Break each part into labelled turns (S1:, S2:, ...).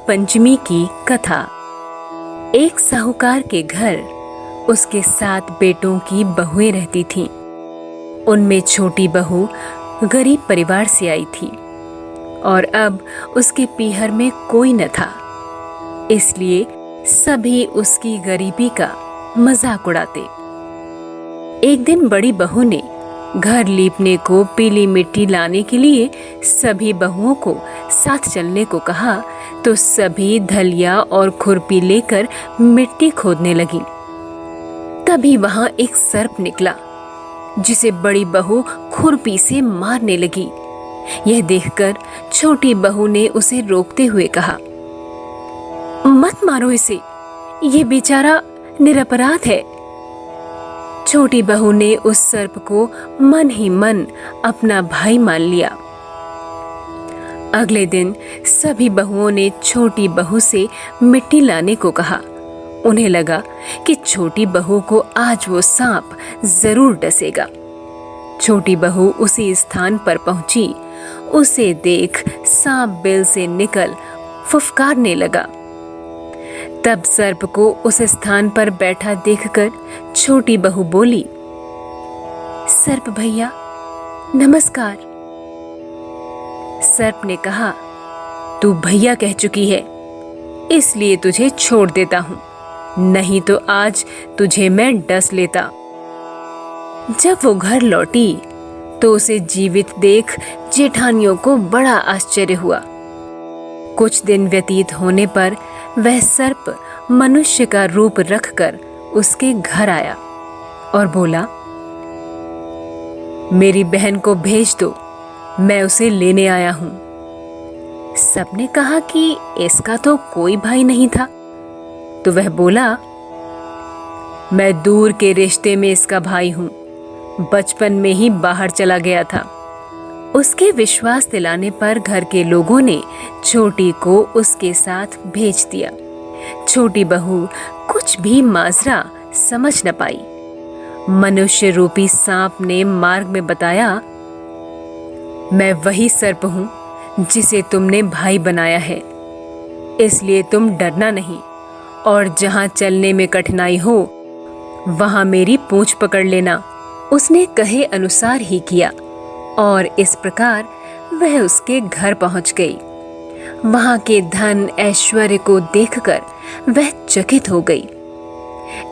S1: पंचमी की कथा। एक साहूकार के घर उसके 7 बेटों की बहुएं रहती थीं। उनमें छोटी बहू गरीब परिवार से आई थी और अब उसके पीहर में कोई न था, इसलिए सभी उसकी गरीबी का मजाक उड़ाते। एक दिन बड़ी बहू ने घर लीपने को पीली मिट्टी लाने के लिए सभी बहुओं को साथ चलने को कहा, तो सभी धलिया और खुरपी लेकर मिट्टी खोदने लगी। तभी वहां एक सर्प निकला, जिसे बड़ी बहू खुरपी से मारने लगी। यह देखकर छोटी बहू ने उसे रोकते हुए कहा, मत मारो इसे, ये बेचारा निरपराध है। छोटी बहू ने उस सर्प को मन ही मन अपना भाई मान लिया। अगले दिन सभी बहुओं ने छोटी बहू से मिट्टी लाने को कहा। उन्हें लगा कि छोटी बहू को आज वो सांप जरूर डसेगा। छोटी बहू उसी स्थान पर पहुंची। उसे देख सांप बिल से निकल फुफकारने लगा। तब सर्प को उस स्थान पर बैठा देखकर छोटी बहू बोली, सर्प भैया नमस्कार। सर्प ने कहा, तू भैया कह चुकी है, इसलिए तुझे छोड़ देता हूं, नहीं तो आज तुझे मैं डस लेता। जब वो घर लौटी तो उसे जीवित देख जेठानियों को बड़ा आश्चर्य हुआ। कुछ दिन व्यतीत होने पर वह सर्प मनुष्य का रूप रखकर उसके घर आया और बोला, मेरी बहन को भेज दो, मैं उसे लेने आया हूं। सबने कहा कि इसका तो कोई भाई नहीं था, तो वह बोला, मैं दूर के रिश्ते में इसका भाई हूं, बचपन में ही बाहर चला गया था। उसके विश्वास दिलाने पर घर के लोगों ने छोटी को उसके साथ भेज दिया। छोटी बहू कुछ भी माजरा समझ न पाई। मनुष्य रूपी सांप ने मार्ग में बताया, मैं वही सर्प हूं जिसे तुमने भाई बनाया है, इसलिए तुम डरना नहीं, और जहां चलने में कठिनाई हो वहां मेरी पूंछ पकड़ लेना। उसने कहे अनुसार ही किया और इस प्रकार वह उसके घर पहुंच गई। वहां के धन ऐश्वर्य को देखकर वह चकित हो गई।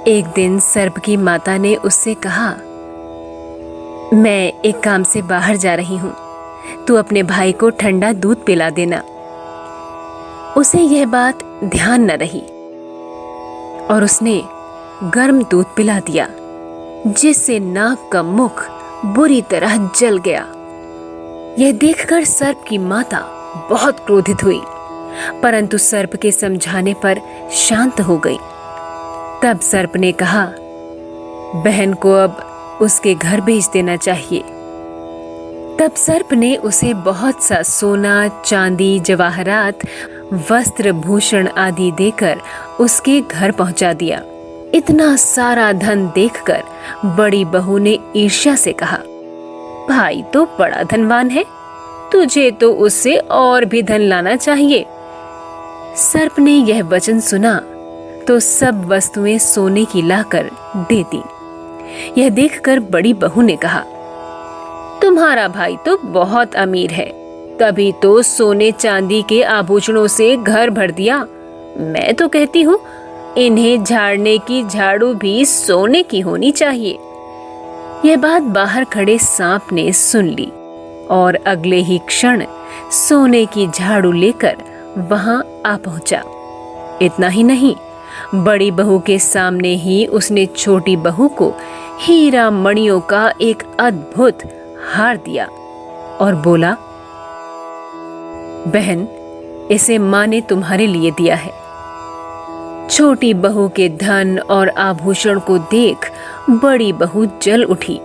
S1: एक दिन सर्प की माता ने उससे कहा, मैं एक काम से बाहर जा रही हूं, तू अपने भाई को ठंडा दूध पिला देना। उसे यह बात ध्यान न रही और उसने गर्म दूध पिला दिया, जिससे नाक का मुख बुरी तरह जल गया। यह देखकर सर्प की माता बहुत क्रोधित हुई, परंतु सर्प के समझाने पर शांत हो गई। तब सर्प ने कहा, बहन को अब उसके घर भेज देना चाहिए। तब सर्प ने उसे बहुत सा सोना, चांदी, जवाहरात, वस्त्र, भूषण आदि देकर उसके घर पहुंचा दिया। इतना सारा धन देखकर बड़ी बहू ने ईर्ष्या से कहा, भाई तो बड़ा धनवान है, तुझे तो उससे और भी धन लाना चाहिए। सर्प ने यह वचन सुना तो सब वस्तुएं सोने की लाकर दे दी। यह देखकर बड़ी बहू ने कहा, तुम्हारा भाई तो बहुत अमीर है, तभी तो सोने चांदी के आभूषणों से घर भर दिया। मैं तो कहती हूँ इन्हें झाड़ने की झाड़ू भी सोने की होनी चाहिए। यह बात बाहर खड़े सांप ने सुन ली और अगले ही क्षण सोने की झाड़ू लेकर वहां आ पहुंचा। इतना ही नहीं, बड़ी बहू के सामने ही उसने छोटी बहू को हीरा मणियों का एक अद्भुत हार दिया और बोला, बहन, इसे मां ने तुम्हारे लिए दिया है। छोटी बहू के धन और आभूषण को देख बड़ी बहू जल उठी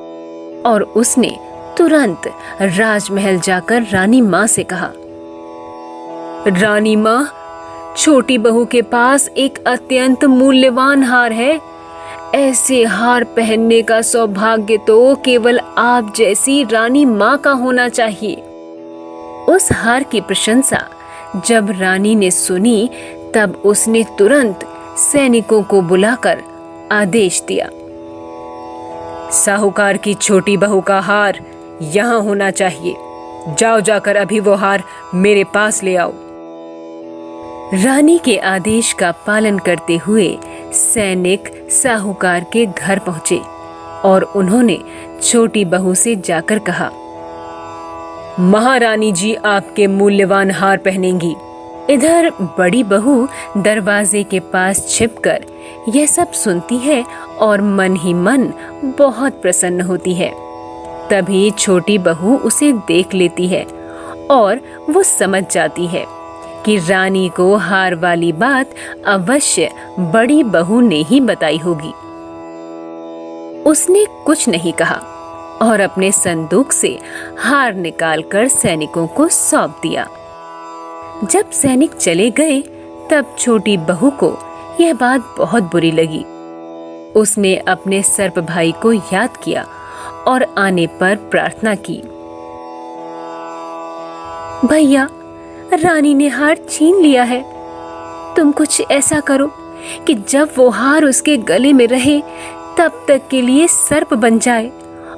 S1: और उसने तुरंत राजमहल जाकर रानी मां से कहा, रानी मां, छोटी बहू के पास एक अत्यंत मूल्यवान हार है। ऐसे हार पहनने का सौभाग्य तो केवल आप जैसी रानी मां का होना चाहिए। उस हार की प्रशंसा जब रानी ने सुनी तब उसने तुरंत सैनिकों को बुलाकर आदेश दिया, साहूकार की छोटी बहू का हार यहां होना चाहिए। जाओ, जाकर अभी वो हार मेरे पास ले आओ। रानी के आदेश का पालन करते हुए सैनिक साहूकार के घर पहुंचे और उन्होंने छोटी बहू से जाकर कहा, महारानी जी आपके मूल्यवान हार पहनेंगी। इधर बड़ी बहू दरवाजे के पास छिपकर यह सब सुनती है और मन ही मन बहुत प्रसन्न होती है। तभी छोटी बहू उसे देख लेती है और वो समझ जाती है कि रानी को हार वाली बात अवश्य बड़ी बहू ने ही बताई होगी। उसने कुछ नहीं कहा और अपने संदूक से हार निकालकर सैनिकों को सौंप दिया। जब सैनिक चले गए तब छोटी बहू को यह बात बहुत बुरी लगी। उसने अपने सर्प भाई को याद किया और आने पर प्रार्थना की, भैया, रानी ने हार छीन लिया है। तुम कुछ ऐसा करो कि जब वो हार उसके गले में रहे तब तक के लिए सर्प बन जाए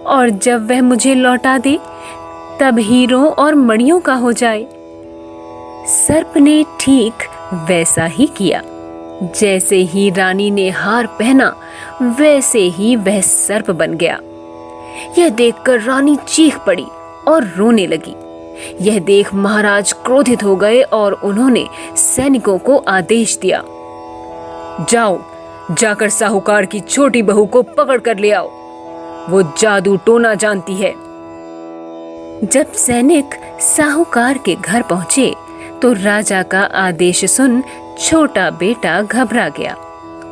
S1: और जब वह मुझे लौटा दे तब हीरों और मणियों का हो जाए। सर्प ने ठीक वैसा ही किया। जैसे ही रानी ने हार पहना वैसे ही वह सर्प बन गया। यह देखकर रानी चीख पड़ी और रोने लगी। यह देख महाराज क्रोधित हो गए और उन्होंने सैनिकों को आदेश दिया, जाओ, जाकर साहूकार की छोटी बहू को पकड़ कर ले आओ। वो जादू टोना जानती है। जब सैनिक साहूकार के घर पहुंचे तो राजा का आदेश सुन छोटा बेटा घबरा गया।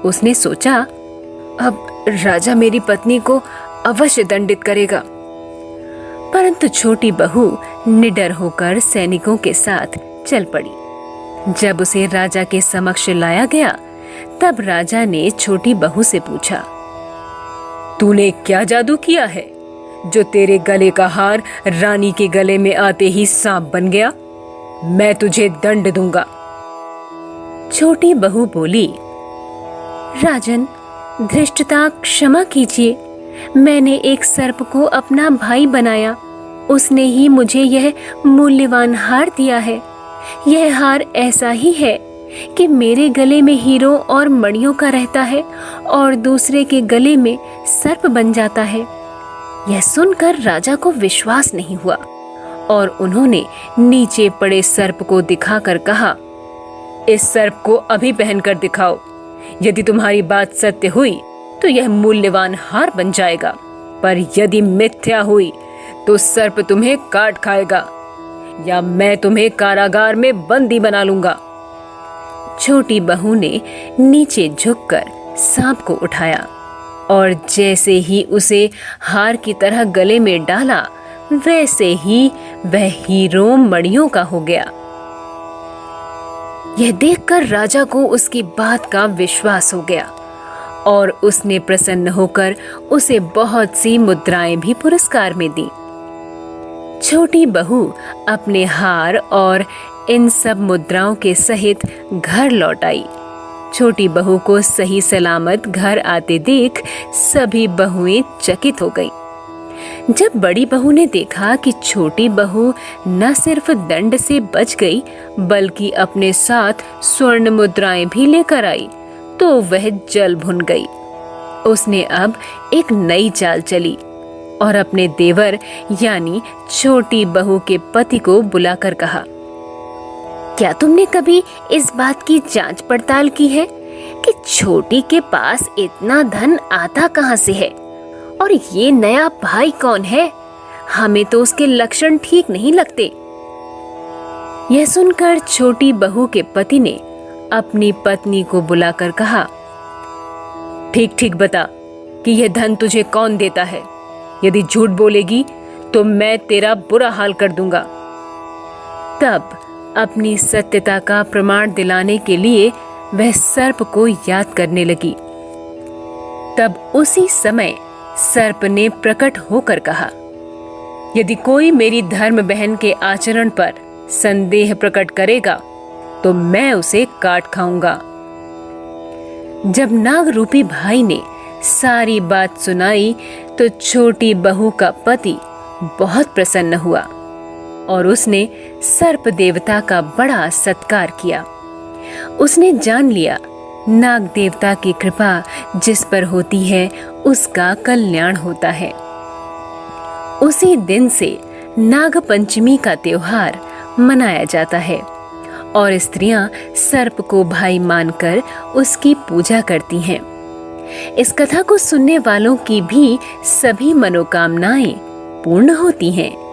S1: उसने सोचा, अब राजा मेरी पत्नी को अवश्य दंडित करेगा। परंतु छोटी बहू निडर होकर सैनिकों के साथ चल पड़ी। जब उसे राजा के समक्ष लाया गया तब राजा ने छोटी बहू से पूछा, तूने क्या जादू किया है जो तेरे गले का हार रानी के गले में आते ही सांप बन गया? मैं तुझे दंड दूंगा। छोटी बहू बोली, राजन, धृष्टता क्षमा कीजिए। मैंने एक सर्प को अपना भाई बनाया। उसने ही मुझे यह मूल्यवान हार दिया है। यह हार ऐसा ही है कि मेरे गले में हीरों और मणियों का रहता है और दूसरे के गले में सर्प बन जाता है। यह सुनकर राजा को विश्वास नहीं हुआ और उन्होंने नीचे पड़े सर्प को दिखाकर कहा, इस सर्प को अभी पहनकर दिखाओ। यदि तुम्हारी बात सत्य हुई तो यह मूल्यवान हार बन जाएगा, पर यदि मिथ्या हुई तो सर्प तुम्हें काट खाएगा या मैं तुम्हें कारागार में बंदी बना लूंगा। छोटी बहू ने नीचे झुककर सांप को उठाया और जैसे ही उसे हार की तरह गले में डाला वैसे ही वह हीरों मणियों का हो गया। यह देखकर राजा को उसकी बात का विश्वास हो गया और उसने प्रसन्न होकर उसे बहुत सी मुद्राएं भी पुरस्कार में दी। छोटी बहू अपने हार और इन सब मुद्राओं के सहित घर लौट आई। छोटी बहू को सही सलामत घर आते देख सभी बहुएं चकित हो गईं। जब बड़ी बहू ने देखा कि छोटी बहू न सिर्फ दंड से बच गई बल्कि अपने साथ स्वर्ण मुद्राएं भी लेकर आई तो वह जल भुन गई। उसने अब एक नई चाल चली और अपने देवर यानी छोटी बहू के पति को बुलाकर कहा, क्या तुमने कभी इस बात की जांच पड़ताल की है कि छोटी के पास इतना धन आता कहां से है और ये नया भाई कौन है? हमें तो उसके लक्षण ठीक नहीं लगते। यह सुनकर छोटी बहू के पति ने अपनी पत्नी को बुलाकर कहा, ठीक ठीक बता कि यह धन तुझे कौन देता है। यदि झूठ बोलेगी तो मैं तेरा बुरा हाल कर दूंगा। तब अपनी सत्यता का प्रमाण दिलाने के लिए वह सर्प को याद करने लगी। तब उसी समय सर्प ने प्रकट होकर कहा, यदि कोई मेरी धर्म बहन के आचरण पर संदेह प्रकट करेगा तो मैं उसे काट खाऊंगा। जब नाग रूपी भाई ने सारी बात सुनाई तो छोटी बहू का पति बहुत प्रसन्न हुआ और उसने सर्प देवता का बड़ा सत्कार किया। उसने जान लिया नाग देवता की कृपा जिस पर होती है उसका कल्याण होता है। उसी दिन से नाग पंचमी का त्योहार मनाया जाता है और स्त्रियां सर्प को भाई मानकर उसकी पूजा करती हैं। इस कथा को सुनने वालों की भी सभी मनोकामनाएं पूर्ण होती हैं।